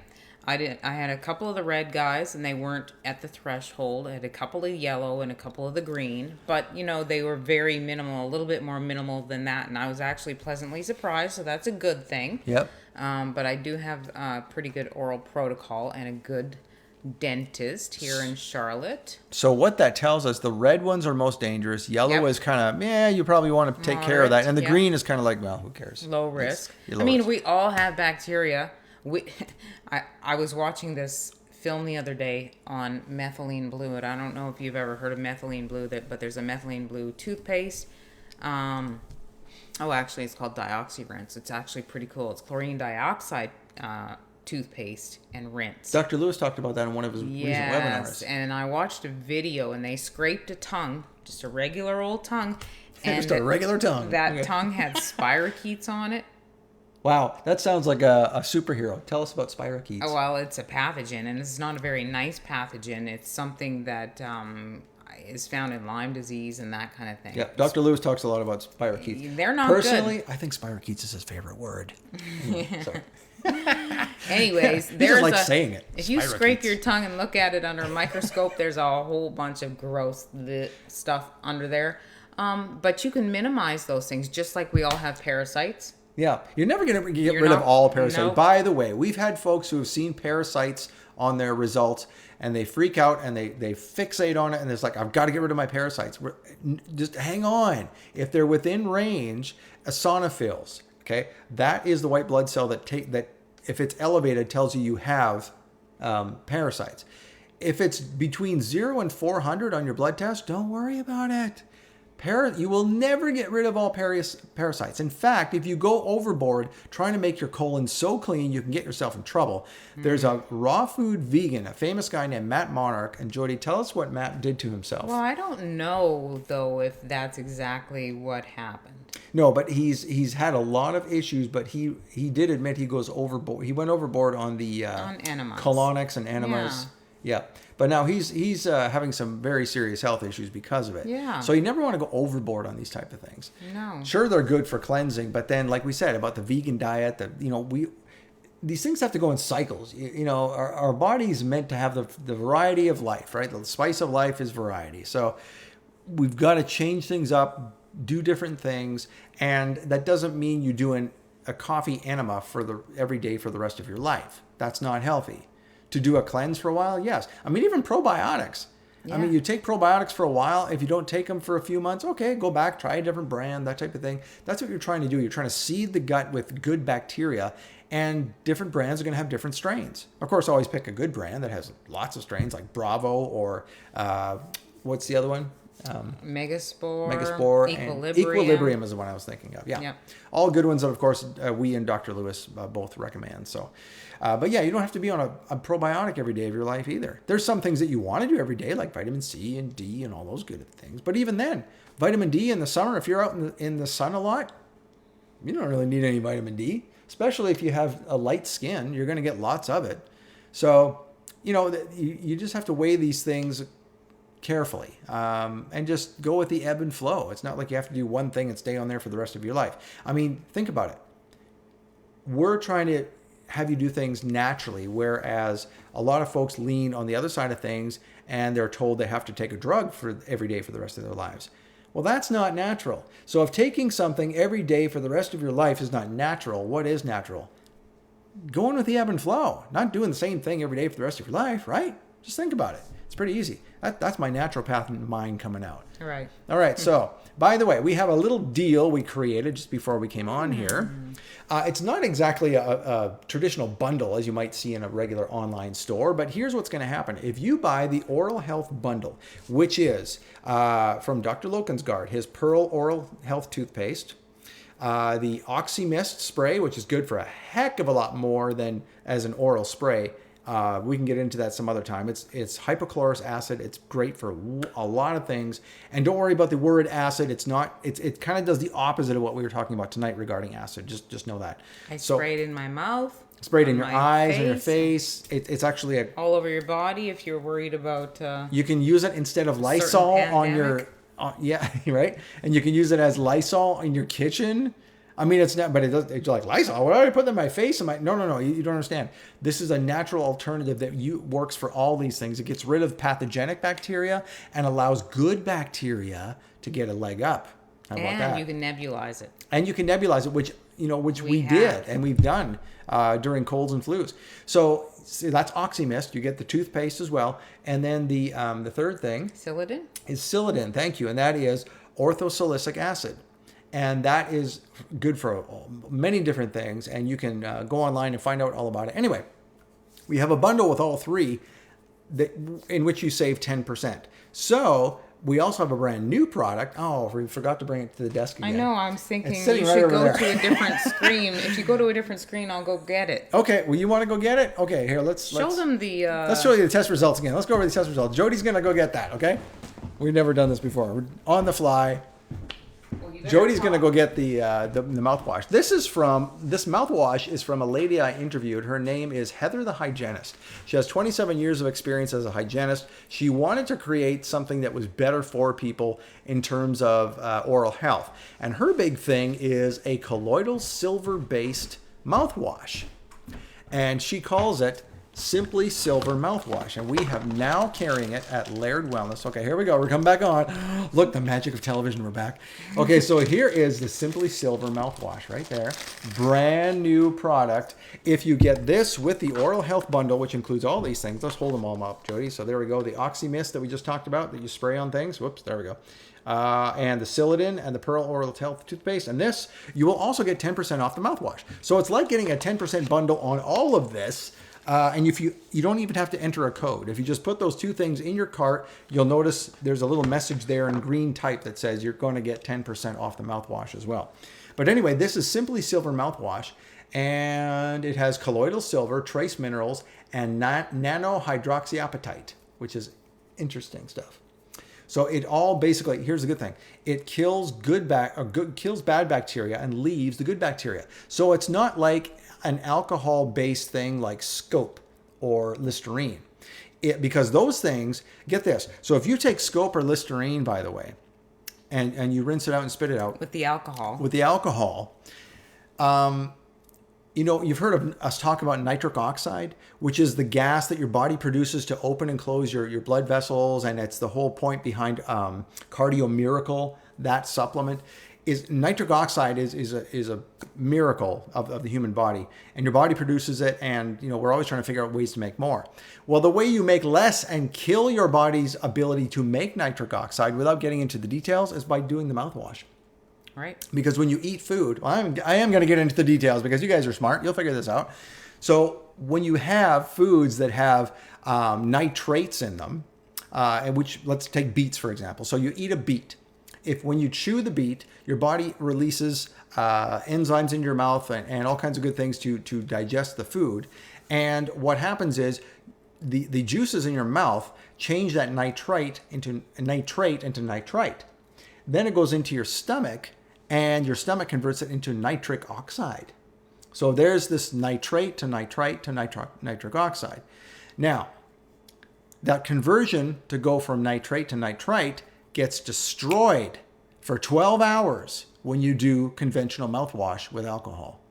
I had a couple of the red guys, and they weren't at the threshold. I had a couple of yellow and a couple of the green, but they were very minimal, a little bit more minimal than that, and I was actually pleasantly surprised, so that's a good thing. Yep. But I do have a pretty good oral protocol and a good dentist here in Charlotte. So what that tells us, the red ones are most dangerous. Yellow is kind of, you probably want to take care of that, and the green is kind of like, well, who cares? Low risk. We all have bacteria. I was watching this film the other day on methylene blue, and I don't know if you've ever heard of methylene blue, but there's a methylene blue toothpaste. Actually, it's called DioxyRinse. It's actually pretty cool. It's chlorine dioxide toothpaste and rinse. Dr. Lewis talked about that in one of his recent webinars. Yes, and I watched a video, and they scraped a tongue, just a regular old tongue. And just a regular tongue. That tongue had spirochetes on it. Wow, that sounds like a superhero. Tell us about spirochetes. Oh, well, it's a pathogen, and it's not a very nice pathogen. It's something that is found in Lyme disease and that kind of thing. Yeah, Dr. Lewis talks a lot about spirochetes. They're not Personally, good. I think spirochetes is his favorite word. Sorry. Anyways, there's saying it. If you scrape your tongue and look at it under a microscope, there's a whole bunch of gross stuff under there. But you can minimize those things, just like we all have parasites. Yeah, you're never going to get You're rid of not- all parasites. no. By the way, we've had folks who have seen parasites on their results and they freak out and they fixate on it and it's like, I've got to get rid of my parasites. Just hang on. If they're within range, eosinophils, okay, that is the white blood cell that if it's elevated tells you have parasites. If it's between 0 and 400 on your blood test, don't worry about it. You will never get rid of all parasites. In fact, if you go overboard trying to make your colon so clean you can get yourself in trouble, there's a raw food vegan, a famous guy named Matt Monarch. And Jody, tell us what Matt did to himself. Well, I don't know though if that's exactly what happened. No, but he's had a lot of issues, but he did admit he goes overboard. He went overboard on the On enemas. colonics and enemas. Yeah. But now he's having some very serious health issues because of it. Yeah. So you never want to go overboard on these type of things. No. Sure, they're good for cleansing, but then, like we said about the vegan diet, these things have to go in cycles. Our body's meant to have the variety of life, right? The spice of life is variety. So we've got to change things up, do different things, and that doesn't mean you're doing a coffee enema every day for the rest of your life. That's not healthy. To do a cleanse for a while, yes. I mean, even probiotics. Yeah. I mean, you take probiotics for a while. If you don't take them for a few months, okay, go back, try a different brand, that type of thing. That's what you're trying to do. You're trying to seed the gut with good bacteria, and different brands are going to have different strains. Of course, always pick a good brand that has lots of strains, like Bravo or what's the other one? Megaspore, and Equilibrium is the one I was thinking of. Yeah. Yep. All good ones that, of course, we and Dr. Lewis both recommend. So, but yeah, you don't have to be on a probiotic every day of your life either. There's some things that you want to do every day, like vitamin C and D and all those good things. But even then, vitamin D in the summer, if you're out in the sun a lot, you don't really need any vitamin D, especially if you have a light skin. You're going to get lots of it. So, you just have to weigh these things carefully and just go with the ebb and flow. It's not like you have to do one thing and stay on there for the rest of your life. I mean, think about it. We're trying to have you do things naturally, whereas a lot of folks lean on the other side of things and they're told they have to take a drug for every day for the rest of their lives. Well, that's not natural. So if taking something every day for the rest of your life is not natural, what is natural? Going with the ebb and flow, not doing the same thing every day for the rest of your life, right? Just think about it. It's pretty easy. That's my naturopath mind coming out. Right. All right. So, by the way, we have a little deal we created just before we came on here. It's not exactly a traditional bundle as you might see in a regular online store, but here's what's going to happen. If you buy the Oral Health Bundle, which is from Dr. Lokensgaard, his Pearl Oral Health Toothpaste, the Oxymist spray, which is good for a heck of a lot more than as an oral spray. We can get into that some other time. It's hypochlorous acid. It's great for a lot of things. And don't worry about the word acid. It kind of does the opposite of what we were talking about tonight regarding acid. Just know that. I spray it in my mouth. Spray it in your eyes, in your face. It's actually all over your body if you're worried about. You can use it instead of Lysol on your. Yeah, right. And you can use it as Lysol in your kitchen. I mean, it's not, but it's like Lysol. What do I put that in my face? No. You don't understand. This is a natural alternative that works for all these things. It gets rid of pathogenic bacteria and allows good bacteria to get a leg up. How about that? And you can nebulize it. And you can nebulize it, which we did and we've done during colds and flus. So that's Oxymist. You get the toothpaste as well, and then the third thing, Silodin, is Silodin. Thank you, and that is orthosilicic acid. And that is good for many different things. And you can go online and find out all about it. Anyway, we have a bundle with all three in which you save 10%. So we also have a brand new product. Oh, we forgot to bring it to the desk again. I know. I'm thinking you right should over go there. to a different screen. If you go to a different screen, I'll go get it. Okay. Well, you want to go get it? Okay. Here, let's Show them the. Let's show you the test results again. Let's go over the test results. Jody's going to go get that. Okay. We've never done this before. We're on the fly. Jody's going to go get the mouthwash. This mouthwash is from a lady I interviewed. Her name is Heather the Hygienist. She has 27 years of experience as a hygienist. She wanted to create something that was better for people in terms of oral health. And her big thing is a colloidal silver-based mouthwash. And she calls it Simply Silver mouthwash, and we have now carrying it at Laird Wellness. Okay, here we go. We're coming back on. Look, the magic of television. We're back. Okay, so here is the Simply Silver mouthwash right there. Brand new product. If you get this with the Oral Health Bundle, which includes all these things, let's hold them all up, Jody. So there we go. The Oxy Mist that we just talked about that you spray on things. Whoops, there we go. And the Silladin and the Pearl Oral Health toothpaste. And this, you will also get 10% off the mouthwash. So it's like getting a 10% bundle on all of this. And if you don't even have to enter a code. If you just put those two things in your cart, you'll notice there's a little message there in green type that says you're going to get 10% off the mouthwash as well. But anyway, this is Simply Silver mouthwash, and it has colloidal silver, trace minerals, and nanohydroxyapatite, which is interesting stuff. So it all basically, here's the good thing. It kills kills bad bacteria and leaves the good bacteria. So it's not like an alcohol-based thing like Scope or Listerine. Because those things, get this. So if you take Scope or Listerine, by the way, and you rinse it out and spit it out. With the alcohol. You've heard of us talk about nitric oxide, which is the gas that your body produces to open and close your blood vessels. And it's the whole point behind Cardio Miracle, that supplement. Is nitric oxide is a miracle of the human body, and your body produces it, and we're always trying to figure out ways to make more. Well, the way you make less and kill your body's ability to make nitric oxide without getting into the details is by doing the mouthwash. Right. Because when you eat food, I am going to get into the details because you guys are smart. You'll figure this out. So when you have foods that have nitrates in them, which let's take beets for example. So you eat a beet. When you chew the beet, your body releases enzymes in your mouth and all kinds of good things to digest the food. And what happens is the juices in your mouth change that nitrate into nitrite. Then it goes into your stomach, and your stomach converts it into nitric oxide. So there's this nitrate to nitrite to nitric oxide. Now, that conversion to go from nitrate to nitrite gets destroyed for 12 hours when you do conventional mouthwash with alcohol.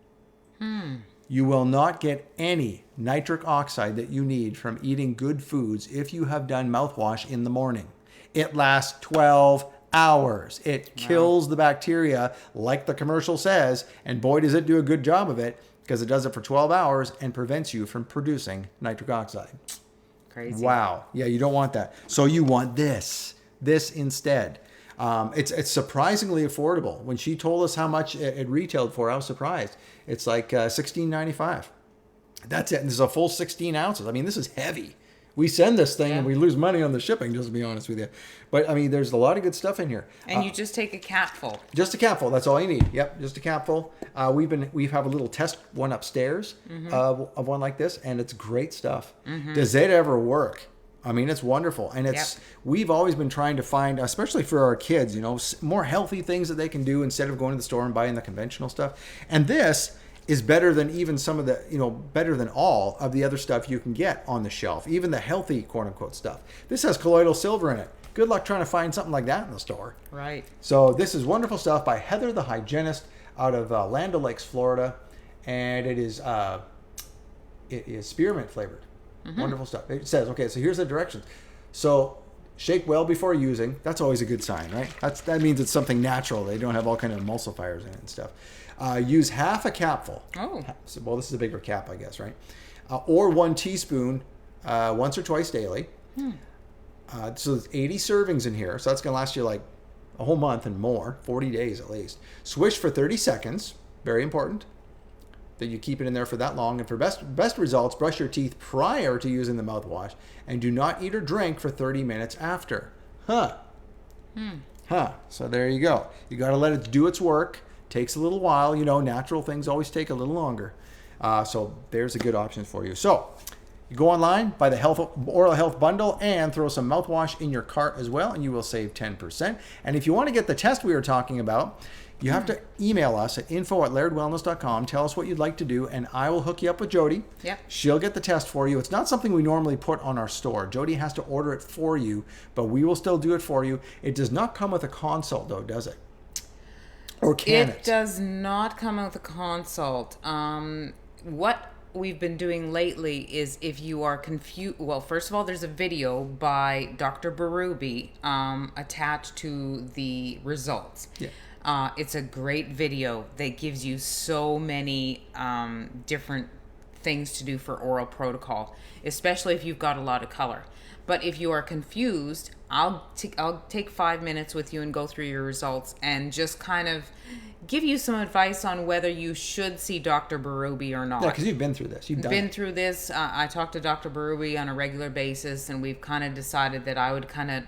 You will not get any nitric oxide that you need from eating good foods if you have done mouthwash in the morning. It lasts 12 hours. It kills the bacteria like the commercial says, and boy does it do a good job of it, because it does it for 12 hours and prevents you from producing nitric oxide. Crazy. Wow. Yeah, you don't want that. So you want this instead. It's surprisingly affordable. When she told us how much it retailed for, I was surprised. It's like $16.95. That's it. And this is a full 16 ounces. I mean, this is heavy. We send this thing and we lose money on the shipping, just to be honest with you. But I mean, there's a lot of good stuff in here. And you just take a capful. Just a capful. That's all you need. Yep, just a capful. We have a little test one upstairs of one like this, and it's great stuff. Does it ever work? I mean, it's wonderful. And we've always been trying to find, especially for our kids, more healthy things that they can do instead of going to the store and buying the conventional stuff. And this is better than even some of the, better than all of the other stuff you can get on the shelf, even the healthy, quote unquote, stuff. This has colloidal silver in it. Good luck trying to find something like that in the store. Right. So this is wonderful stuff by Heather the Hygienist out of Land O'Lakes, Florida. And it is spearmint flavored. Wonderful stuff. It says, okay, so here's the directions. So shake well before using. That's always a good sign, right? That means it's something natural. They don't have all kind of emulsifiers in it and stuff. Use half a capful. Well, this is a bigger cap, I guess, right? Or 1 teaspoon once or twice daily. So there's 80 servings in here. So that's going to last you like a whole month and more, 40 days at least. Swish for 30 seconds. Very important that you keep it in there for that long. And for best results, brush your teeth prior to using the mouthwash and do not eat or drink for 30 minutes after. So there you go. You got to let it do its work. Takes a little while. Natural things always take a little longer. So there's a good option for you. So you go online, buy the Oral Health Bundle, and throw some mouthwash in your cart as well, and you will save 10%. And if you want to get the test we were talking about, you have to email us at info@lairdwellness.com. Tell us what you'd like to do, and I will hook you up with Jody. Yep. She'll get the test for you. It's not something we normally put on our store. Jody has to order it for you, but we will still do it for you. It does not come with a consult, though, does it? Or can it? It does not come with a consult. What we've been doing lately is if you are confused. Well, first of all, there's a video by Dr. Barubi attached to the results. Yeah. It's a great video that gives you so many different things to do for oral protocol, especially if you've got a lot of color. But if you are confused, I'll take 5 minutes with you and go through your results and just kind of give you some advice on whether you should see Dr. Barubi or not. Yeah, because you've been through this. You've done through this. I talk to Dr. Barubi on a regular basis, and we've kind of decided that I would kind of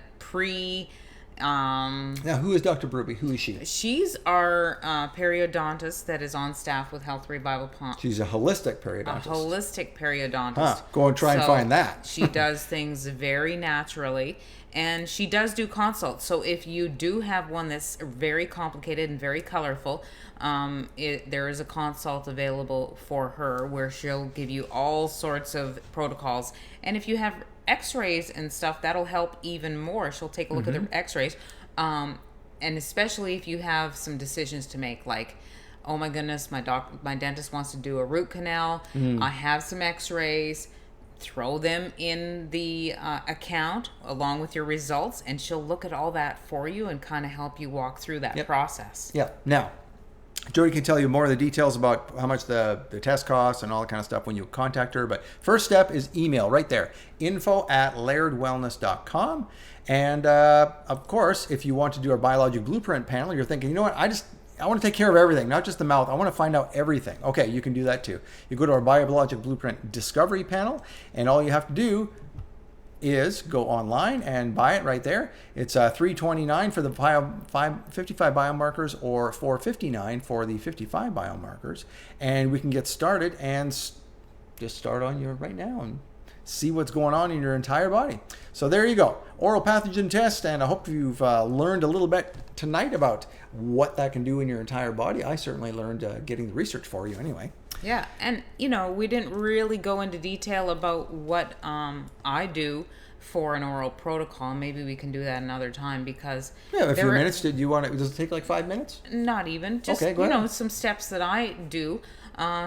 Now, who is Dr. Barubi? Who is she? She's our periodontist that is on staff with Health Revival Pond. She's a holistic A periodontist. holistic periodontist. Huh. Go and try and find that. She does things very naturally, and she does do consults. So if you do have one that's very complicated and very colorful, there is a consult available for her where she'll give you all sorts of protocols. And if you have x-rays and stuff, that'll help even more. She'll take a look at the x-rays. And especially if you have some decisions to make, like, oh my goodness, my dentist wants to do a root canal. I have some x-rays. Throw them in the account along with your results, and she'll look at all that for you and kind of help you walk through that process. Yeah. Now, Jody can tell you more of the details about how much the test costs and all that kind of stuff when you contact her. But first step is email right there, info@lairdwellness.com. And of course, if you want to do our biologic blueprint panel, you're thinking, you know what, I want to take care of everything, not just the mouth. I want to find out everything. Okay, you can do that too. You go to our biologic blueprint discovery panel, and all you have to do is go online and buy it right there. It's $329 for the 55 biomarkers or $459 for the 55 biomarkers. And we can get started and just start on your right now and see what's going on in your entire body. So there you go. Oral pathogen test, and I hope you've learned a little bit tonight about what that can do in your entire body. I certainly learned getting the research for you anyway. Yeah, and we didn't really go into detail about what I do for an oral protocol. Maybe we can do that another time because a few minutes. Did you want it? Does it take like 5 minutes? Not even. Just okay, go ahead. Some steps that I do.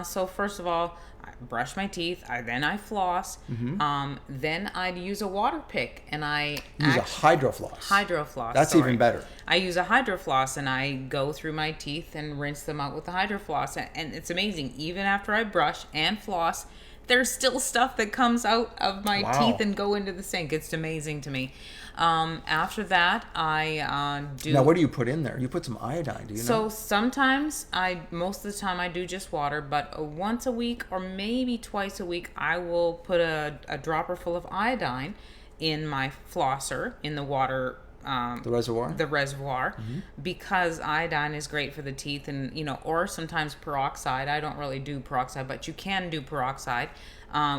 So first of all, I brush my teeth. Then I floss. Then I'd use a water pick, and I use a hydrofloss. Hydrofloss. That's even better. I use a hydrofloss, and I go through my teeth and rinse them out with the hydrofloss, and it's amazing. Even after I brush and floss, there's still stuff that comes out of my teeth and go into the sink. It's amazing to me. After that, I do... Now, what do you put in there? You put some iodine, do you know? So sometimes, most of the time I do just water, but once a week or maybe twice a week, I will put a dropper full of iodine in my flosser, in the water... the reservoir? Because iodine is great for the teeth, and or sometimes peroxide. I don't really do peroxide, but you can do peroxide,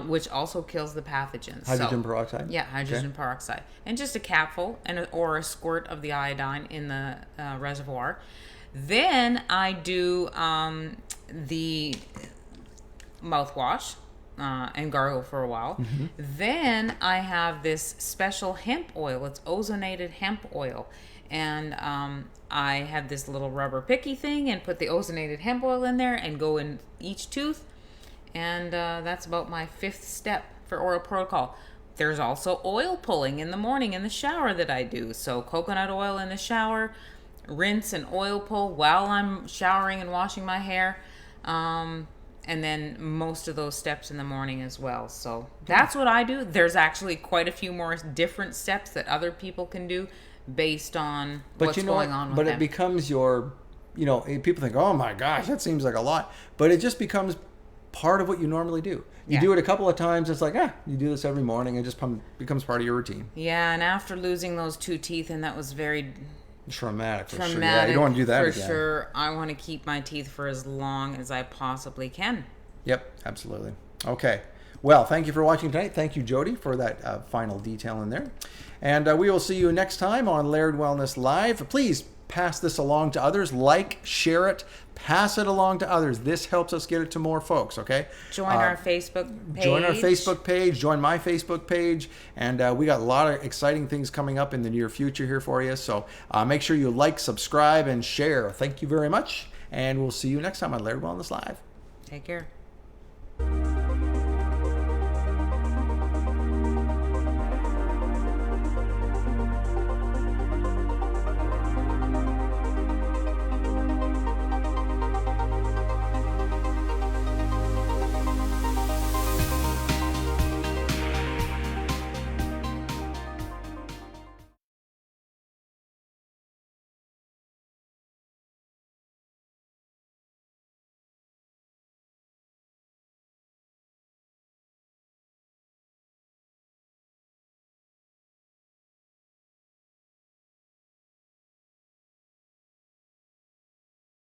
which also kills the pathogens. Hydrogen peroxide? Yeah, hydrogen peroxide. And just a capful or a squirt of the iodine in the reservoir. Then I do the mouthwash. And gargle for a while. Then I have this special hemp oil. It's ozonated hemp oil. And I have this little rubber picky thing and put the ozonated hemp oil in there and go in each tooth. And that's about my 5th step for oral protocol. There's also oil pulling in the morning in the shower that I do. So coconut oil in the shower, rinse and oil pull while I'm showering and washing my hair. And then most of those steps in the morning as well. So that's what I do. There's actually quite a few more different steps that other people can do based on what's going on with them. But it becomes your, people think, oh my gosh, that seems like a lot. But it just becomes part of what you normally do. You do it a couple of times. It's like, you do this every morning. It just becomes part of your routine. Yeah, and after losing those 2 teeth, and that was very... Traumatic for sure. Yeah, you don't want to do that again. For sure. I want to keep my teeth for as long as I possibly can. Yep, absolutely. Okay. Well, thank you for watching tonight. Thank you, Jody, for that final detail in there. And we will see you next time on Laird Wellness Live. Please pass this along to others. Like, share it, pass it along to others. This helps us get it to more folks, okay? Join our Facebook page. Join our Facebook page. Join my Facebook page. And we got a lot of exciting things coming up in the near future here for you. So make sure you like, subscribe, and share. Thank you very much. And we'll see you next time on Laird Wellness Live. Take care.